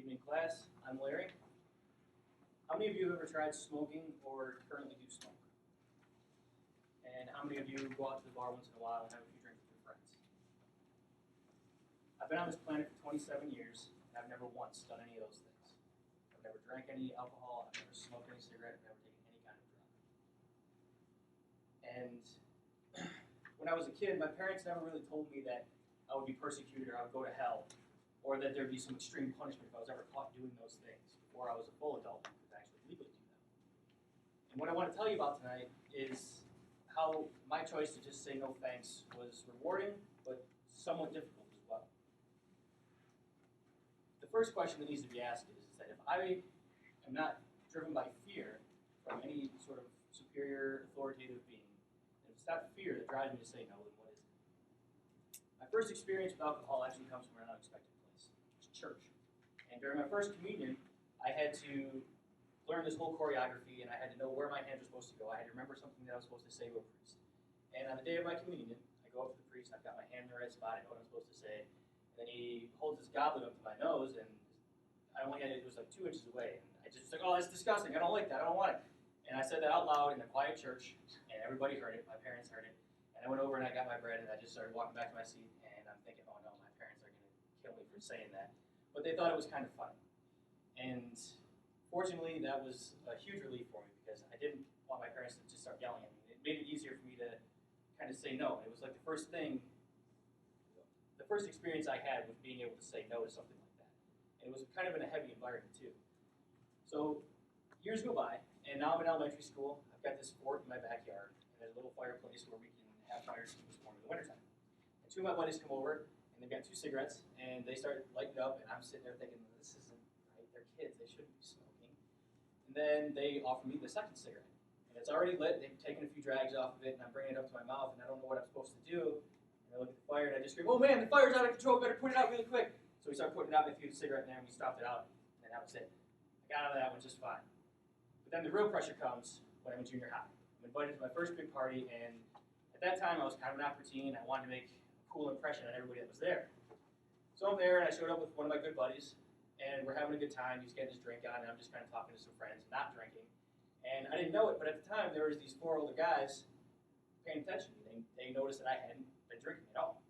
evening, class. I'm Larry. How many of you have ever tried smoking or currently do smoke? And how many of you go out to the bar once in a while and have a few drinks with your friends? I've been on this planet for 27 years, and I've never once done any of those things. I've never drank any alcohol, I've never smoked any cigarette, I've never taken any kind of drug. And when I was a kid, my parents never really told me that I would be persecuted or I would go to hell, or that there would be some extreme punishment if I was ever caught doing those things before I was a full adult and could actually legally do them. And what I want to tell you about tonight is how my choice to just say no thanks was rewarding, but somewhat difficult as well. The first question that needs to be asked is that if I am not driven by fear from any sort of superior authoritative being, and if it's not fear that drives me to say no, then what is it? My first experience with alcohol actually comes from an unexpected place. It's church. And during my first communion, I had to learn this whole choreography, and I had to know where my hands were supposed to go. I had to remember something that I was supposed to say to a priest. And on the day of my communion, I go up to the priest, I've got my hand in the right spot, I know what I'm supposed to say, and then he holds his goblet up to my nose, and I only had it was like 2 inches away, and I just was like, oh, that's disgusting, I don't like that, I don't want it. And I said that out loud in a quiet church, and everybody heard it, my parents heard it, and I went over and I got my bread, and I just started walking back to my seat, and I'm thinking, oh no, my parents are going to kill me for saying that. But they thought it was kind of funny. And fortunately, that was a huge relief for me because I didn't want my parents to just start yelling at me. It made it easier for me to kind of say no. It was like the first experience I had with being able to say no to something like that. And it was kind of in a heavy environment too. So years go by, and now I'm in elementary school. I've got this fort in my backyard, and there's a little fireplace where we can have fires keep us warm in the wintertime. And two of my buddies come over, and they've got 2 cigarettes, and they start lighting up, and I'm sitting there thinking, this isn't right. They're kids. They shouldn't be smoking. And then they offer me the second cigarette. And it's already lit. They've taken a few drags off of it, and I'm bringing it up to my mouth, and I don't know what I'm supposed to do. And I look at the fire, and I just scream, oh man, the fire's out of control. Better put it out really quick. So we start putting it out, and I threw the cigarette in there, and we stopped it out, and that was it. I got out of that one just fine. But then the real pressure comes when I'm in junior high. I'm invited to my first big party, and at that time I was kind of not routine. I wanted to make a cool impression on everybody that was there. So I'm there, and I showed up with one of my good buddies, and we're having a good time. He's getting his drink on, and I'm just kind of talking to some friends, not drinking. And I didn't know it, but at the time, there was these 4 older guys paying attention to me. They noticed that I hadn't been drinking at all.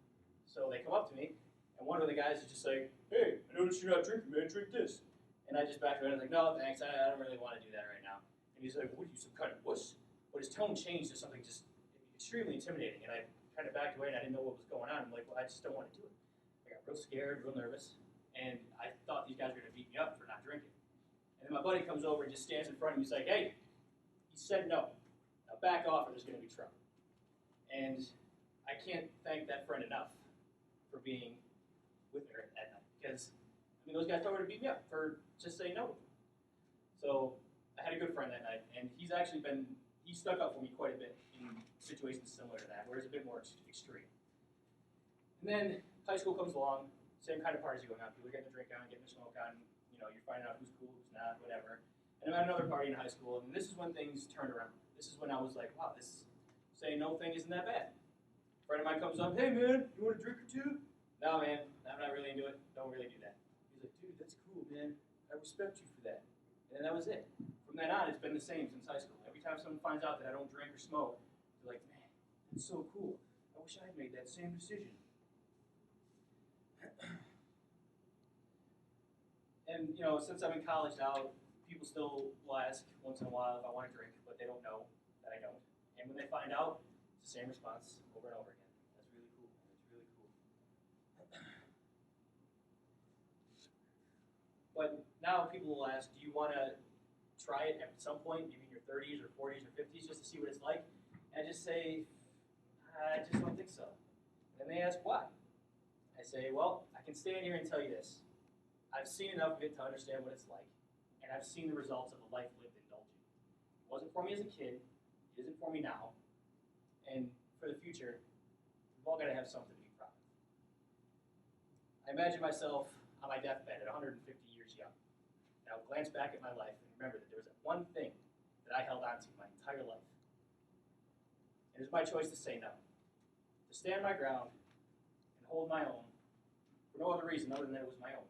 So they come up to me, and one of the guys is just like, hey, I noticed you're not drinking, man, drink this. And I just backed away, and I was like, no, thanks, I don't really want to do that right now. And he's like, what are you, some kind of wuss? But his tone changed to something just extremely intimidating, and I kind of backed away, and I didn't know what was going on. I'm like, well, I just don't want to do it. I got real scared, real nervous, and I thought these guys were going to beat me up for not drinking. And then my buddy comes over and just stands in front of me. He's like, hey, he said no. Now back off or there's going to be trouble. And I can't thank that friend enough for being with me at night. Because, I mean, those guys thought they were going to beat me up for just saying no. So I had a good friend that night, and he stuck up for me quite a bit in situations similar to that, where it's a bit more extreme. And then high school comes along, same kind of parties going on. People are getting a drink on, getting a smoke on. You know, you're finding out who's cool, who's not, whatever. And I'm at another party in high school, and this is when things turned around. This is when I was like, wow, this saying no thing isn't that bad. A friend of mine comes up, hey man, you want a drink or two? No man, I'm not really into it. Don't really do that. He's like, dude, that's cool, man. I respect you for that. And that was it. From then on, it's been the same since high school. Every time someone finds out that I don't drink or smoke, they're like, man, that's so cool. I wish I had made that same decision. And, you know, since I'm in college now, people still will ask once in a while if I want to drink, but they don't know that I don't. And when they find out, it's the same response over and over again. That's really cool, man. It's really cool. But now people will ask, do you want to try it at some point, maybe in your 30s or 40s or 50s, just to see what it's like? And I just say, I just don't think so. And then they ask why. I say, well, I can stand here and tell you this. I've seen enough of it to understand what it's like, and I've seen the results of a life lived indulging. It wasn't for me as a kid, it isn't for me now, and for the future, we've all got to have something to be proud of. I imagine myself on my deathbed at 150 years young, and I'll glance back at my life and remember that there was that one thing that I held on to my entire life. And it was my choice to say no, to stand my ground and hold my own for no other reason other than that it was my own.